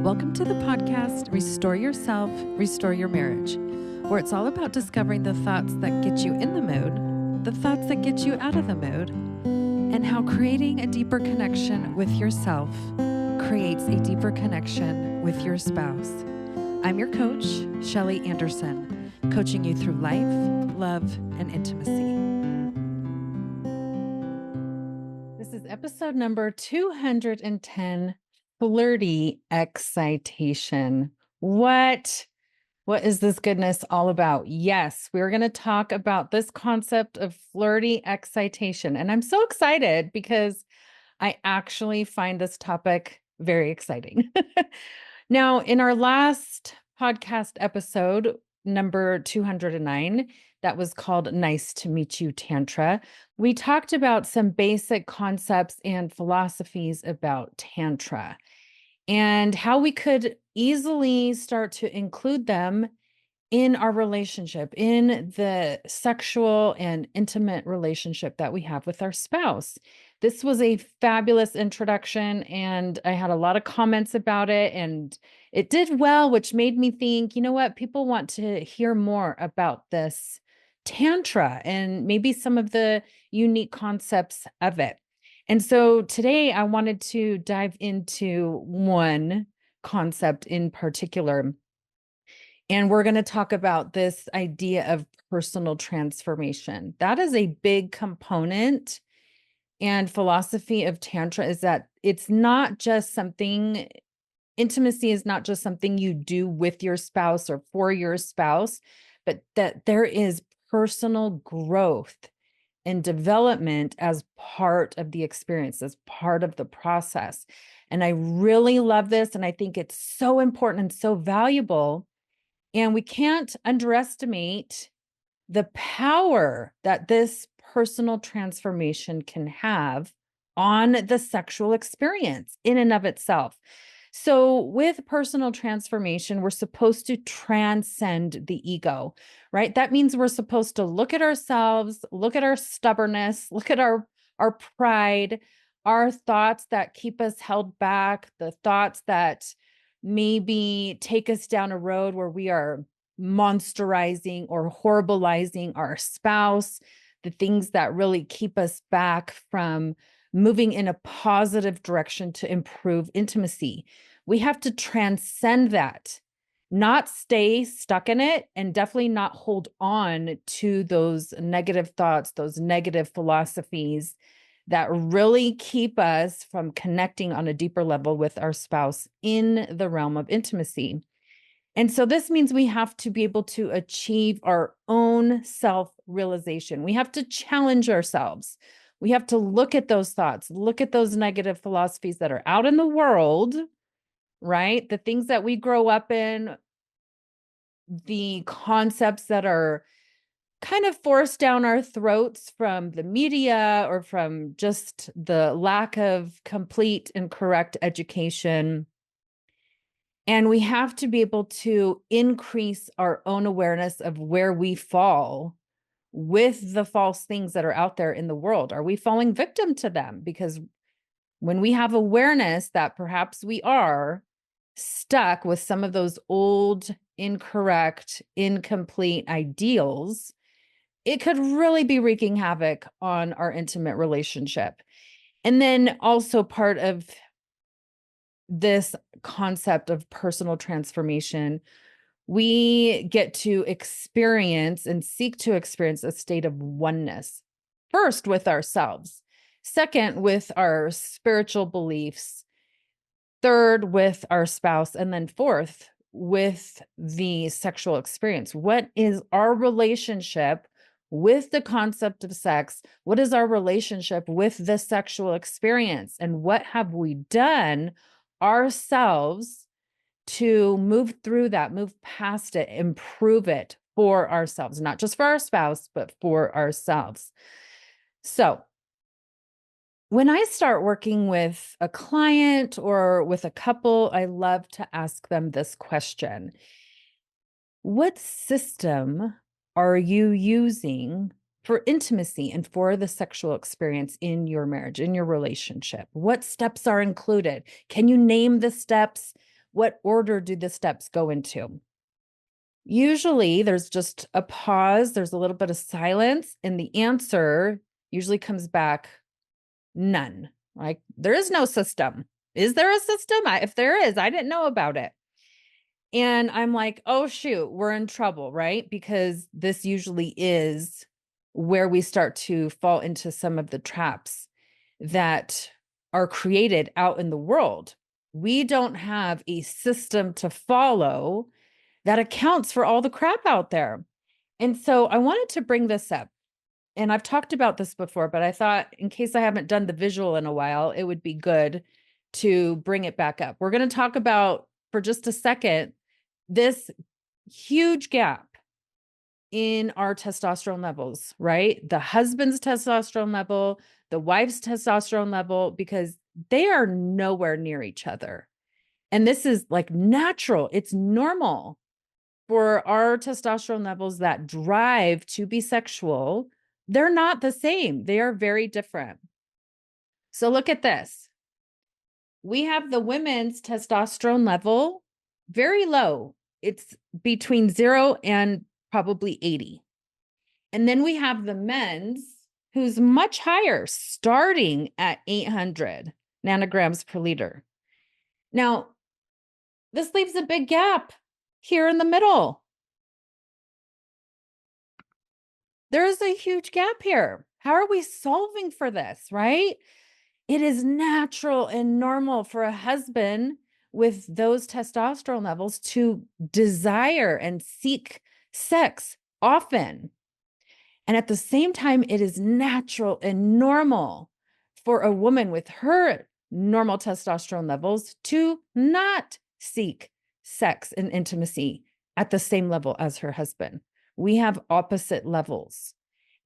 Welcome to the podcast, Restore Yourself, Restore Your Marriage, where it's all about discovering the thoughts that get you in the mood, the thoughts that get you out of the mood, and how creating a deeper connection with yourself creates a deeper connection with your spouse. I'm your coach, Shelly Anderson, coaching you through life, love, and intimacy. This is episode number 210, Flirty Excitation. What is this goodness all about? Yes, we're going to talk about this concept of flirty excitation. And I'm so excited because I actually find this topic very exciting. Now, in our last podcast episode, number 209, that was called Nice to Meet You Tantra, we talked about some basic concepts and philosophies about Tantra and how we could easily start to include them in our relationship, in the sexual and intimate relationship that we have with our spouse. This was a fabulous introduction, and I had a lot of comments about it, and it did well, which made me think, you know what, people want to hear more about this Tantra and maybe some of the unique concepts of it. And so today I wanted to dive into one concept in particular. And we're going to talk about this idea of personal transformation. That is a big component and philosophy of Tantra, is that it's not just something, intimacy is not just something you do with your spouse or for your spouse, but that there is personal growth and development as part of the experience, as part of the process. And I really love this. And I think it's so important and so valuable. And we can't underestimate the power that this personal transformation can have on the sexual experience in and of itself. So with personal transformation, we're supposed to transcend the ego, right? That means we're supposed to look at ourselves, look at our stubbornness, look at our pride, our thoughts that keep us held back, the thoughts that maybe take us down a road where we are monsterizing or horribilizing our spouse, the things that really keep us back from moving in a positive direction to improve intimacy. We have to transcend that, not stay stuck in it, and definitely not hold on to those negative thoughts, those negative philosophies that really keep us from connecting on a deeper level with our spouse in the realm of intimacy. And so this means we have to be able to achieve our own self-realization. We have to challenge ourselves. We have to look at those thoughts, look at those negative philosophies that are out in the world, right? The things that we grow up in, the concepts that are kind of forced down our throats from the media or from just the lack of complete and correct education. And we have to be able to increase our own awareness of where we fall with the false things that are out there in the world. Are we falling victim to them? Because when we have awareness that perhaps we are stuck with some of those old, incorrect, incomplete ideals, it could really be wreaking havoc on our intimate relationship. And then also part of this concept of personal transformation, we get to experience and seek to experience a state of oneness, first with ourselves, second with our spiritual beliefs, third with our spouse, and then fourth with the sexual experience. What is our relationship with the concept of sex? What is our relationship with the sexual experience? And what have we done ourselves to move through that, move past it, improve it for ourselves, not just for our spouse, but for ourselves? So when I start working with a client or with a couple, I love to ask them this question: what system are you using for intimacy and for the sexual experience in your marriage, in your relationship? What steps are included? Can you name the steps? what order do the steps go into? Usually there's just a pause, there's a little bit of silence, and the answer usually comes back none. Like, there is no system. Is there a system? If there is, I didn't know about it. And I'm like, oh, shoot, we're in trouble, right? Because this usually is where we start to fall into some of the traps that are created out in the world. We don't have a system to follow that accounts for all the crap out there. And so I wanted to bring this up. And I've talked about this before, but I thought in case I haven't done the visual in a while, it would be good to bring it back up. We're going to talk about, for just a second, this huge gap in our testosterone levels, right? The husband's testosterone level, the wife's testosterone level, because they are nowhere near each other. And this is like natural. It's normal for our testosterone levels that drive to be sexual. They're not the same. They are very different. So look at this. We have the women's testosterone level very low. It's between 0 and probably 80. And then we have the men's, who's much higher, starting at 800 nanograms per liter. Now, this leaves a big gap here in the middle. There is a huge gap here. How are we solving for this, right? It is natural and normal for a husband with those testosterone levels to desire and seek sex often. And at the same time, it is natural and normal for a woman with her normal testosterone levels to not seek sex and intimacy at the same level as her husband. We have opposite levels.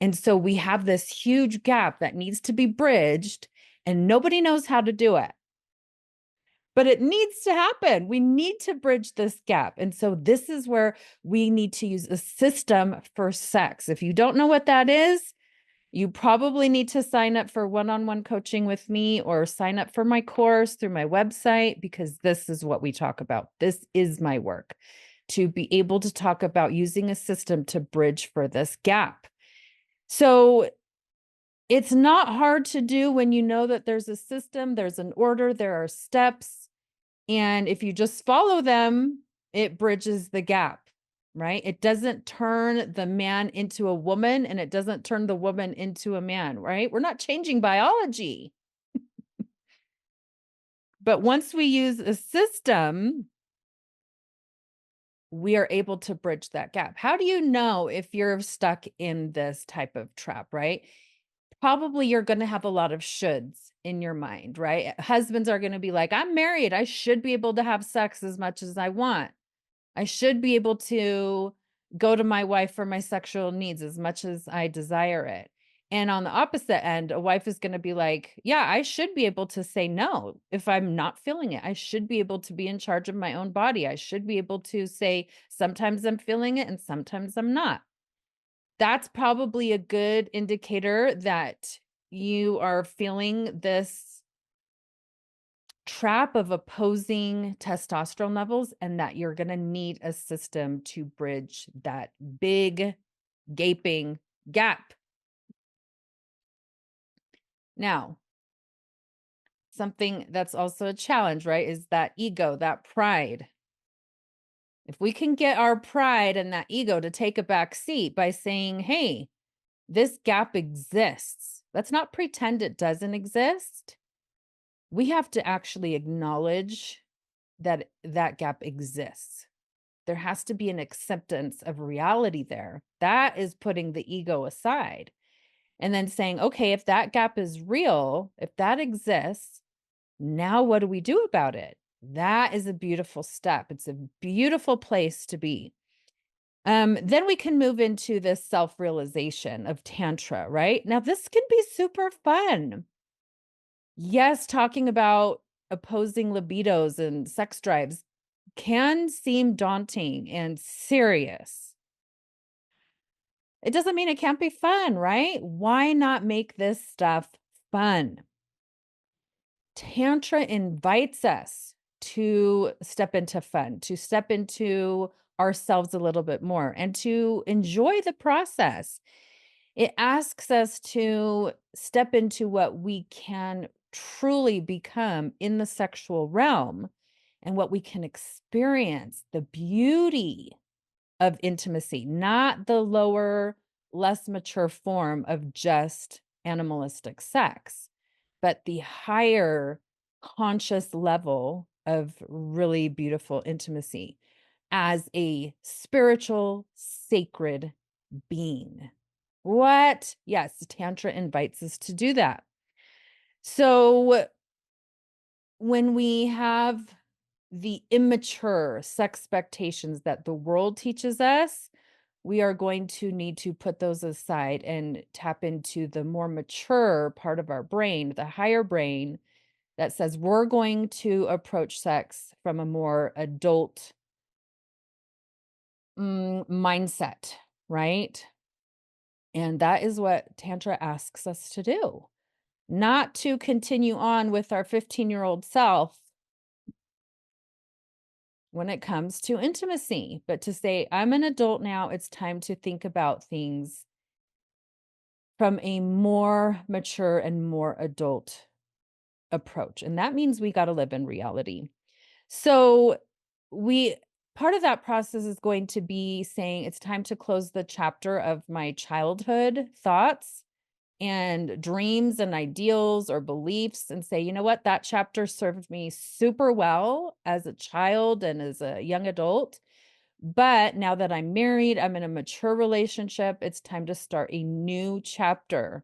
And so we have this huge gap that needs to be bridged, and nobody knows how to do it. But it needs to happen. We need to bridge this gap. And so this is where we need to use a system for sex. If you don't know what that is, you probably need to sign up for one-on-one coaching with me or sign up for my course through my website, because this is what we talk about. This is my work, to be able to talk about using a system to bridge for this gap. So it's not hard to do when you know that there's a system, there's an order, there are steps. And if you just follow them, it bridges the gap, right? It doesn't turn the man into a woman, and it doesn't turn the woman into a man, right? We're not changing biology. But once we use a system, we are able to bridge that gap. How do you know if you're stuck in this type of trap, right? Probably you're going to have a lot of shoulds in your mind, right? Husbands are going to be like, I'm married. I should be able to have sex as much as I want. I should be able to go to my wife for my sexual needs as much as I desire it. And on the opposite end, a wife is going to be like, yeah, I should be able to say no if I'm not feeling it. I should be able to be in charge of my own body. I should be able to say, sometimes I'm feeling it and sometimes I'm not. That's probably a good indicator that you are feeling this trap of opposing testosterone levels, and that you're going to need a system to bridge that big gaping gap. Now, something that's also a challenge, right, is that ego, that pride. If we can get our pride and that ego to take a back seat by saying, hey, this gap exists. Let's not pretend it doesn't exist. We have to actually acknowledge that that gap exists. There has to be an acceptance of reality there. That is putting the ego aside and then saying, okay, if that gap is real, if that exists, now what do we do about it? That is a beautiful step. It's a beautiful place to be. Then we can move into this self-realization of tantra, right? Now, this can be super fun. Yes, talking about opposing libidos and sex drives can seem daunting and serious. It doesn't mean it can't be fun, right? Why not make this stuff fun? Tantra invites us to step into fun, to step into ourselves a little bit more, and to enjoy the process. It asks us to step into what we can truly become in the sexual realm and what we can experience, the beauty of intimacy, not the lower, less mature form of just animalistic sex, but the higher conscious level of really beautiful intimacy as a spiritual, sacred being. What? Yes, Tantra invites us to do that. So when we have the immature sex expectations that the world teaches us, we are going to need to put those aside and tap into the more mature part of our brain, the higher brain that says we're going to approach sex from a more adult mindset, right? And that is what Tantra asks us to do, not to continue on with our 15-year-old self when it comes to intimacy, but to say, I'm an adult now. It's time to think about things from a more mature and more adult approach. And that means we got to live in reality. So, we part of that process is going to be saying it's time to close the chapter of my childhood thoughts and dreams and ideals or beliefs and say, you know what, that chapter served me super well as a child and as a young adult. But now that I'm married, I'm in a mature relationship, it's time to start a new chapter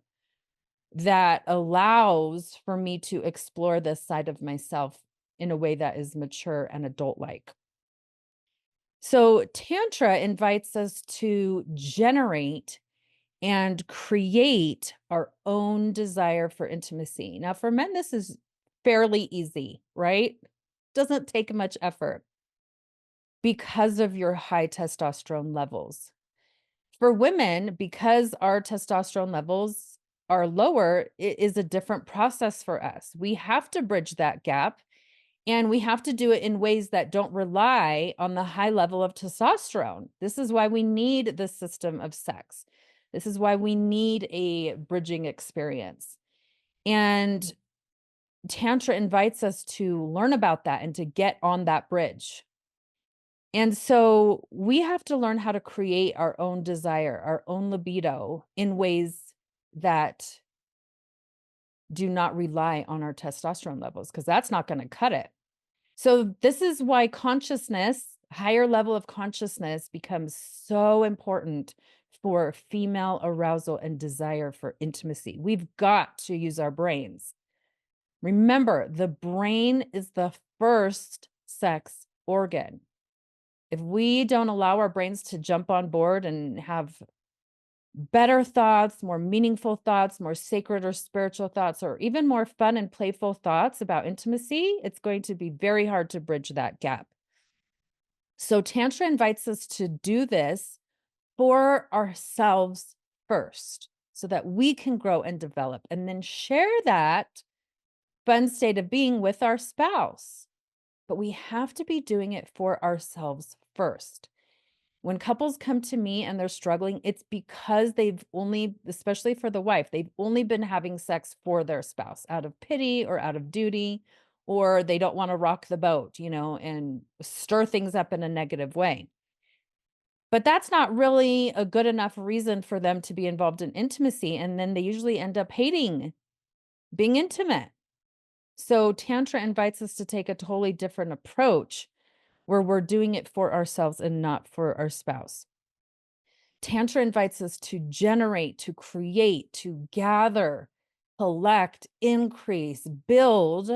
that allows for me to explore this side of myself in a way that is mature and adult like. So, Tantra invites us to generate and create our own desire for intimacy. Now, for men, this is fairly easy, right? Doesn't take much effort because of your high testosterone levels. For women, because our testosterone levels are lower, it is a different process for us. We have to bridge that gap and we have to do it in ways that don't rely on the high level of testosterone. This is why we need the system of sex. This is why we need a bridging experience. And Tantra invites us to learn about that and to get on that bridge. And so we have to learn how to create our own desire, our own libido in ways that do not rely on our testosterone levels, because that's not going to cut it. So this is why consciousness, higher level of consciousness, becomes so important for female arousal and desire for intimacy. We've got to use our brains. Remember, the brain is the first sex organ. If we don't allow our brains to jump on board and have better thoughts, more meaningful thoughts, more sacred or spiritual thoughts, or even more fun and playful thoughts about intimacy, it's going to be very hard to bridge that gap. So Tantra invites us to do this for ourselves first so that we can grow and develop and then share that fun state of being with our spouse. But we have to be doing it for ourselves first. When couples come to me and they're struggling, it's because they've only, especially for the wife, they've only been having sex for their spouse out of pity or out of duty, or they don't want to rock the boat, and stir things up in a negative way. But that's not really a good enough reason for them to be involved in intimacy. And then they usually end up hating being intimate. So Tantra invites us to take a totally different approach where we're doing it for ourselves and not for our spouse. Tantra invites us to generate, to create, to gather, collect, increase, build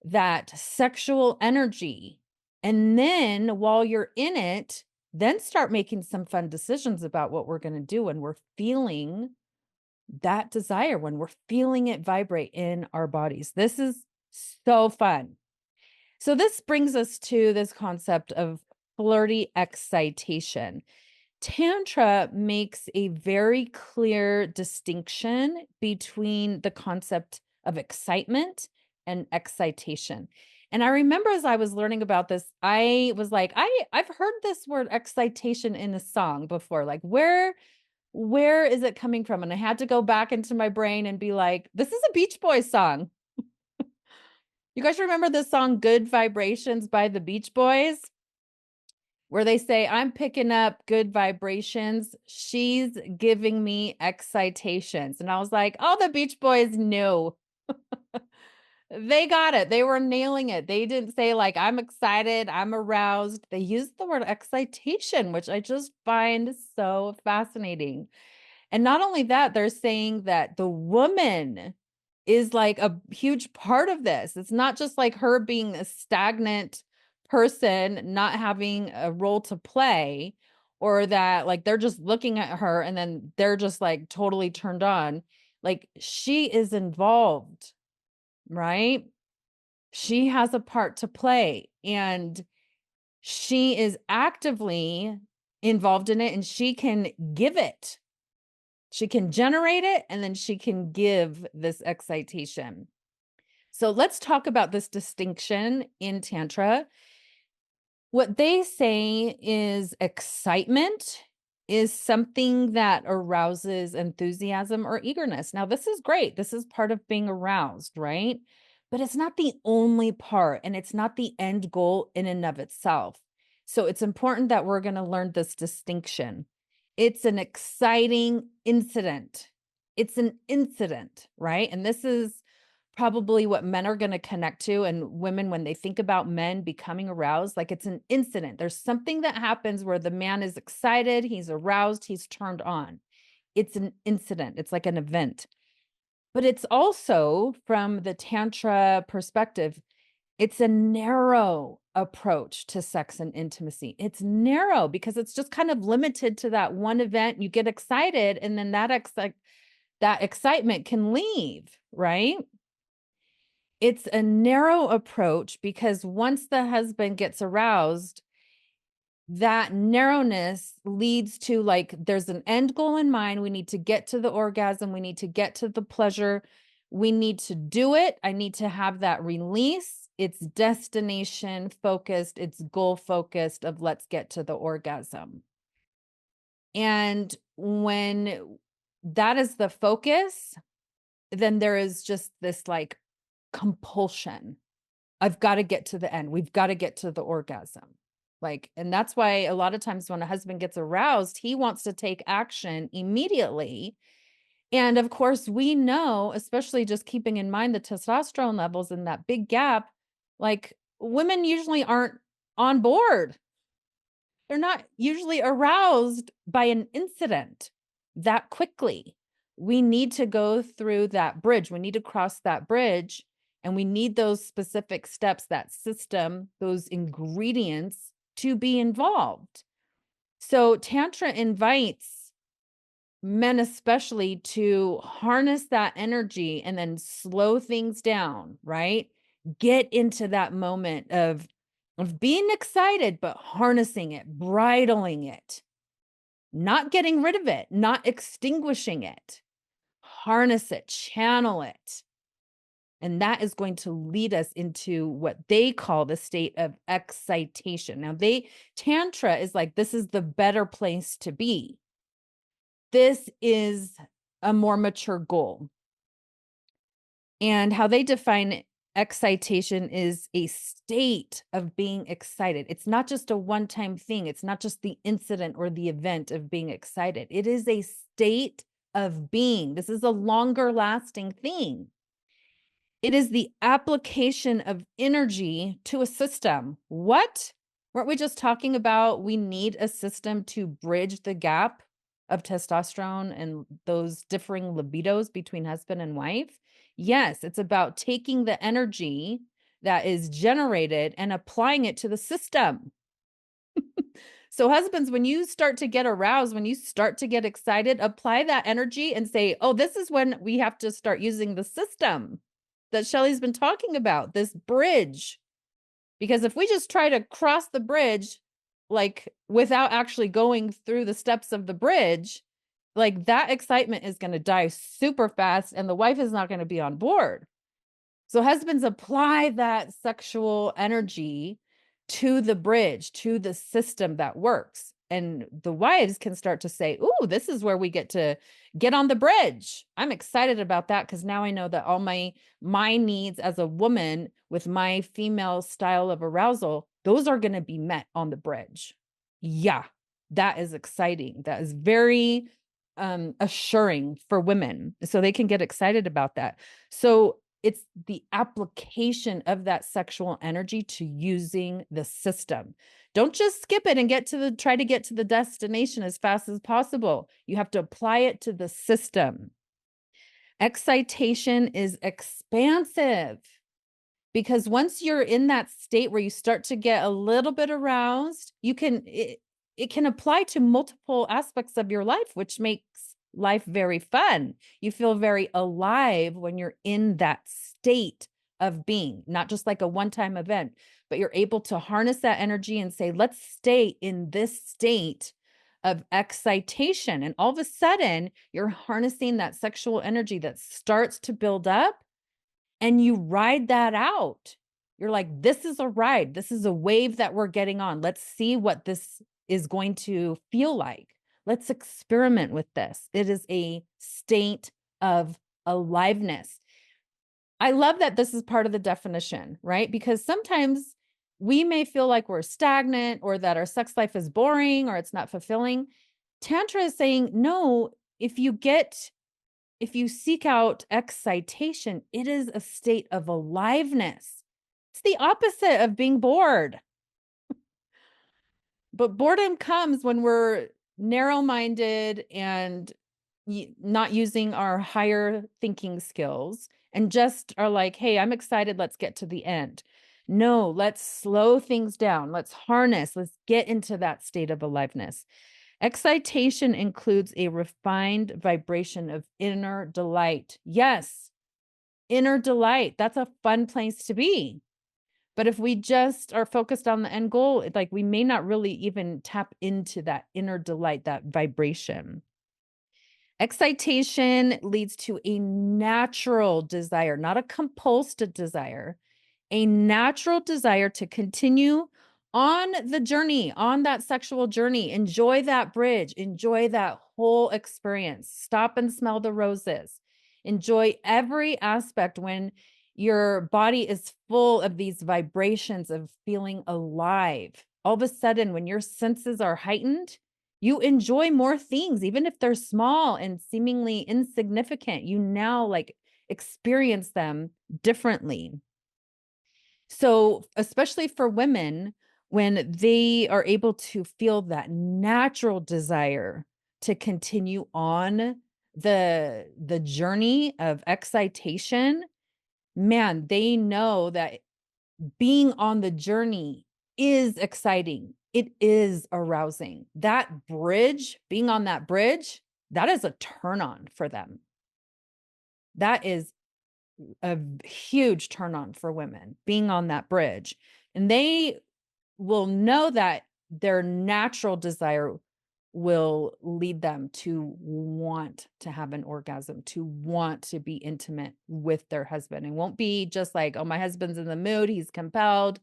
that sexual energy. And then while you're in it, then start making some fun decisions about what we're going to do when we're feeling that desire, when we're feeling it vibrate in our bodies. This is so fun. So this brings us to this concept of flirty excitation. Tantra makes a very clear distinction between the concept of excitement and excitation. And I remember as I was learning about this, I was like, I've heard this word excitation in a song before. Like, where is it coming from? And I had to go back into my brain and be like, this is a Beach Boys song. You guys remember the song Good Vibrations by the Beach Boys? Where they say, I'm picking up good vibrations. She's giving me excitations. And I was like, oh, the Beach Boys knew. They got it. They were nailing it. They didn't say, like, I'm excited, I'm aroused. They used the word excitation, which I just find so fascinating. And not only that, they're saying that the woman is like a huge part of this. It's not just like her being a stagnant person, not having a role to play, or that like they're just looking at her and then they're just like totally turned on. Like she is involved, right? She has a part to play and she is actively involved in it and she can give it. She can generate it and then she can give this excitation. So let's talk about this distinction in Tantra. What they say is excitement is something that arouses enthusiasm or eagerness. Now, this is great. This is part of being aroused, right? But it's not the only part and it's not the end goal in and of itself. So it's important that we're going to learn this distinction. It's an exciting incident. It's an incident, right? And this is probably what men are going to connect to, and women when they think about men becoming aroused, like it's an incident. There's something that happens where the man is excited, he's aroused, he's turned on. It's an incident. It's like an event. But it's also from the Tantra perspective, it's a narrow approach to sex and intimacy. It's narrow because it's just kind of limited to that one event. You get excited and then that excitement can leave, right? It's a narrow approach because once the husband gets aroused, that narrowness leads to like, there's an end goal in mind. We need to get to the orgasm. We need to get to the pleasure. We need to do it. I need to have that release. It's destination focused. It's goal focused of let's get to the orgasm. And when that is the focus, then there is just this like compulsion. I've got to get to the end. We've got to get to the orgasm. Like, and that's why a lot of times when a husband gets aroused, he wants to take action immediately. And of course, we know, especially just keeping in mind the testosterone levels and that big gap, like women usually aren't on board. They're not usually aroused by an incident that quickly. We need to go through that bridge. We need to cross that bridge. And we need those specific steps, that system, those ingredients to be involved. So Tantra invites men especially to harness that energy and then slow things down, right? Get into that moment of being excited, but harnessing it, bridling it, not getting rid of it, not extinguishing it. Harness it, channel it. And that is going to lead us into what they call the state of excitation. Now, Tantra is like, this is the better place to be. This is a more mature goal. And how they define excitation is a state of being excited. It's not just a one-time thing. It's not just the incident or the event of being excited. It is a state of being. This is a longer lasting thing. It is the application of energy to a system. What? Weren't we just talking about we need a system to bridge the gap of testosterone and those differing libidos between husband and wife? Yes, it's about taking the energy that is generated and applying it to the system. So husbands, when you start to get aroused, when you start to get excited, apply that energy and say, oh, this is when we have to start using the system that Shelly's been talking about, this bridge. Because if we just try to cross the bridge, like without actually going through the steps of the bridge, like that excitement is going to die super fast and the wife is not going to be on board. So husbands apply that sexual energy to the bridge, to the system that works. And the wives can start to say, "Ooh, this is where we get to get on the bridge. I'm excited about that because now I know that all my needs as a woman with my female style of arousal, those are going to be met on the bridge." Yeah, that is exciting. That is very assuring for women. So they can get excited about that. So it's the application of that sexual energy to using the system. Don't just skip it and try to get to the destination as fast as possible. You have to apply it to the system. Excitation is expansive because once you're in that state where you start to get a little bit aroused, it can apply to multiple aspects of your life, which makes life very fun. You feel very alive when you're in that state of being, not just like a one-time event, but you're able to harness that energy and say, let's stay in this state of excitation. And all of a sudden, you're harnessing that sexual energy that starts to build up and you ride that out. You're like, this is a ride. This is a wave that we're getting on. Let's see what this is going to feel like. Let's experiment with this. It is a state of aliveness. I love that this is part of the definition, right? Because sometimes we may feel like we're stagnant or that our sex life is boring or it's not fulfilling. Tantra is saying, no, if you seek out excitation, it is a state of aliveness. It's the opposite of being bored. But boredom comes when we're narrow-minded and not using our higher thinking skills and just are like, hey, I'm excited. Let's get to the end. No, let's slow things down. Let's harness. Let's get into that state of aliveness. Excitation includes a refined vibration of inner delight. Yes, inner delight. That's a fun place to be. But if we just are focused on the end goal, like we may not really even tap into that inner delight, that vibration. Excitation leads to a natural desire, not a compulsive desire, a natural desire to continue on the journey, on that sexual journey. Enjoy that bridge, enjoy that whole experience. Stop and smell the roses. Enjoy every aspect when your body is full of these vibrations of feeling alive. All of a sudden, when your senses are heightened, you enjoy more things, even if they're small and seemingly insignificant. You now like experience them differently. So, especially for women, when they are able to feel that natural desire to continue on the journey of excitation, man, they know that being on the journey is exciting. It is arousing. That bridge, being on that bridge, that is a turn on for them. That is a huge turn on for women being on that bridge. And they will know that their natural desire will lead them to want to have an orgasm, to want to be intimate with their husband. It won't be just like, oh, my husband's in the mood, he's compelled,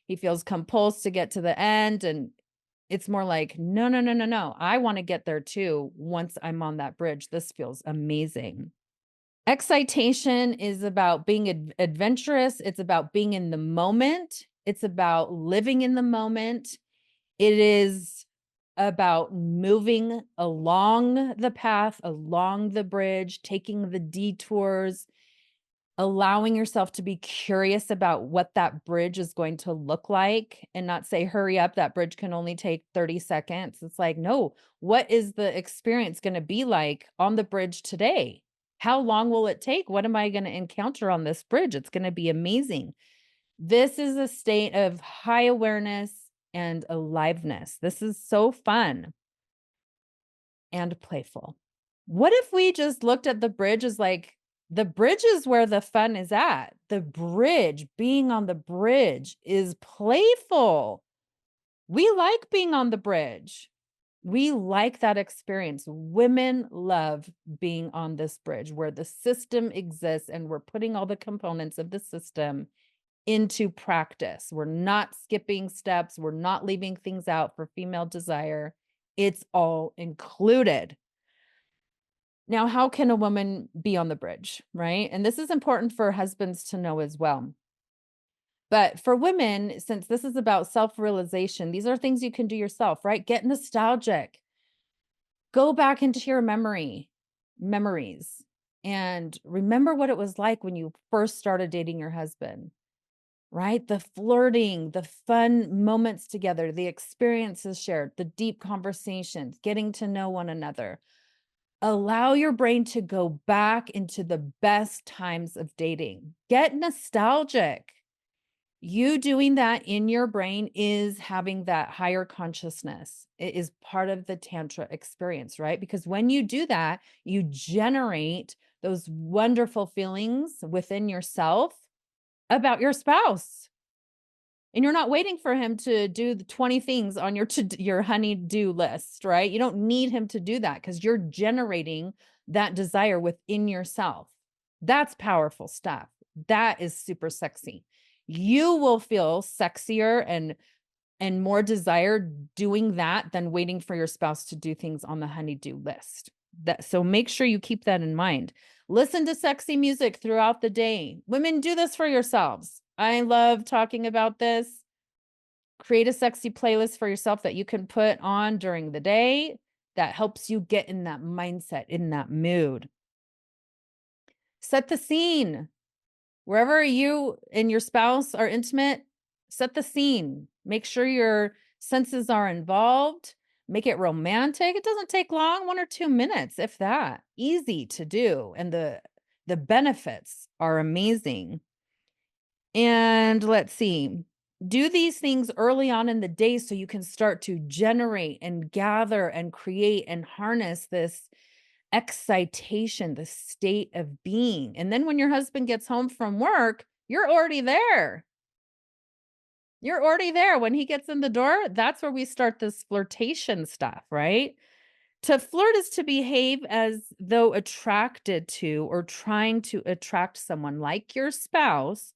he feels compulsed to get to the end. And it's more like, no, no, no, no, no. I want to get there too. Once I'm on that bridge, this feels amazing. Excitation is about being adventurous. It's about being in the moment. It's about living in the moment. It is about moving along the path, along the bridge, taking the detours, allowing yourself to be curious about what that bridge is going to look like and not say, hurry up, that bridge can only take 30 seconds. It's like, no, what is the experience going to be like on the bridge today? How long will it take? What am I going to encounter on this bridge? It's going to be amazing. This is a state of high awareness and aliveness. This is so fun and playful. What if we just looked at the bridge as like, the bridge is where the fun is at. The bridge, being on the bridge is playful. We like being on the bridge. We like that experience. Women love being on this bridge where the system exists and we're putting all the components of the system into practice. We're not skipping steps. We're not leaving things out for female desire. It's all included. Now, how can a woman be on the bridge, right? And this is important for husbands to know as well. But for women, since this is about self-realization, these are things you can do yourself, right? Get nostalgic. Go back into your memories, and remember what it was like when you first started dating your husband, right? The flirting, the fun moments together, the experiences shared, the deep conversations, getting to know one another. Allow your brain to go back into the best times of dating. Get nostalgic. You doing that in your brain is having that higher consciousness. It is part of the tantra experience, right? Because when you do that, you generate those wonderful feelings within yourself about your spouse. And you're not waiting for him to do the 20 things on your honey-do list, right? You don't need him to do that because you're generating that desire within yourself. That's powerful stuff. That is super sexy. You will feel sexier and more desire doing that than waiting for your spouse to do things on the honey-do list. So make sure you keep that in mind. Listen to sexy music throughout the day. Women, do this for yourselves. I love talking about this. Create a sexy playlist for yourself that you can put on during the day that helps you get in that mindset, in that mood. Set the scene. Wherever you and your spouse are intimate, set the scene. Make sure your senses are involved. Make it romantic. It doesn't take long, 1 or 2 minutes, if that. Easy to do. And the benefits are amazing. And let's see. Do these things early on in the day so you can start to generate and gather and create and harness this excitation, the state of being. And then when your husband gets home from work, you're already there. You're already there. When he gets in the door, that's where we start this flirtation stuff, right? To flirt is to behave as though attracted to or trying to attract someone like your spouse,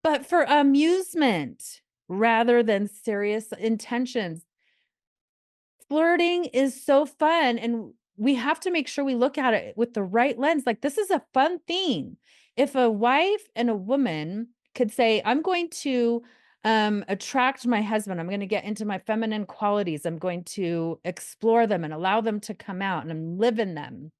but for amusement rather than serious intentions. Flirting is so fun, and we have to make sure we look at it with the right lens. Like, this is a fun thing. If a wife and a woman could say, I'm going to attract my husband, I'm going to get into my feminine qualities, I'm going to explore them and allow them to come out and live in them.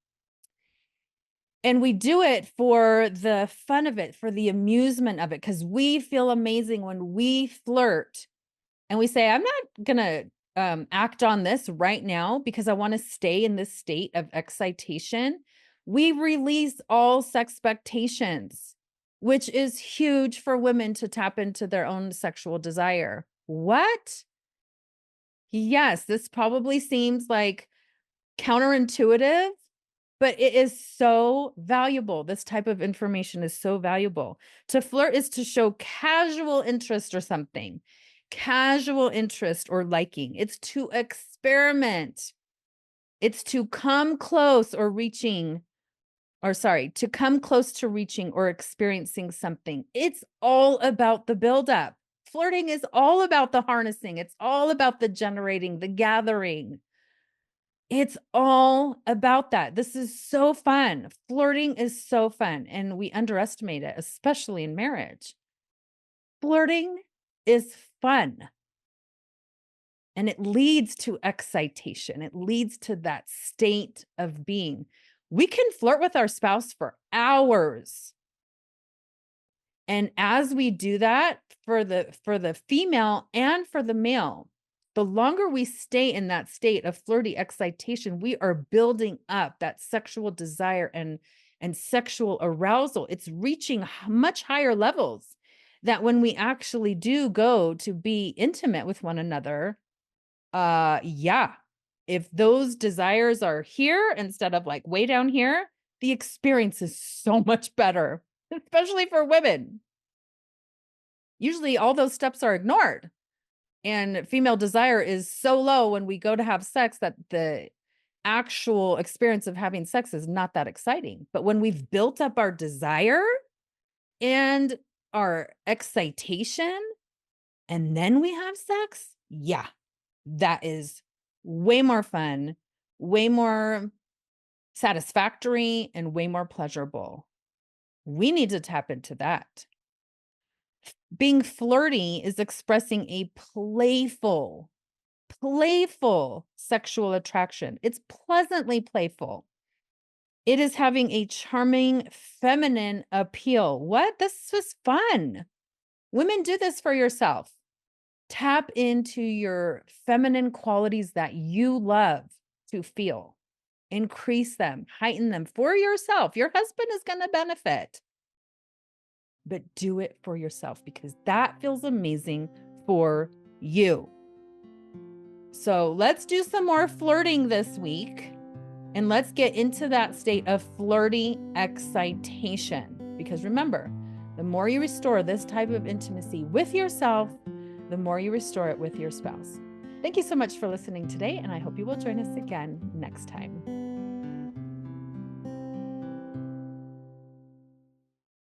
And we do it for the fun of it, for the amusement of it, because we feel amazing when we flirt and we say, I'm not going to act on this right now because I want to stay in this state of excitation. We release all sexpectations, which is huge for women to tap into their own sexual desire. What? Yes, this probably seems like counterintuitive, but it is so valuable. This type of information is so valuable. To flirt is to show casual interest or something. Casual interest or liking. It's to experiment. It's to come close or reaching, or sorry, to come close to reaching or experiencing something. It's all about the buildup. Flirting is all about the harnessing. It's all about the generating, the gathering. It's all about that. This is so fun. Flirting is so fun, and we underestimate it, especially in marriage. Flirting is fun. And it leads to excitation. It leads to that state of being. We can flirt with our spouse for hours. And as we do that for the female and for the male, the longer we stay in that state of flirty excitation, we are building up that sexual desire and sexual arousal. It's reaching much higher levels that when we actually do go to be intimate with one another, yeah, if those desires are here instead of like way down here, the experience is so much better, especially for women. Usually all those steps are ignored. And female desire is so low when we go to have sex that the actual experience of having sex is not that exciting. But when we've built up our desire and our excitation, and then we have sex, yeah, that is way more fun, way more satisfactory, and way more pleasurable. We need to tap into that. Being flirty is expressing a playful sexual attraction. It's pleasantly playful. It is having a charming feminine appeal. What? This was fun. Women, do this for yourself. Tap into your feminine qualities that you love to feel. Increase them, heighten them for yourself. Your husband is going to benefit. But do it for yourself because that feels amazing for you. So let's do some more flirting this week. And let's get into that state of flirty excitation. Because remember, the more you restore this type of intimacy with yourself, the more you restore it with your spouse. Thank you so much for listening today, and I hope you will join us again next time.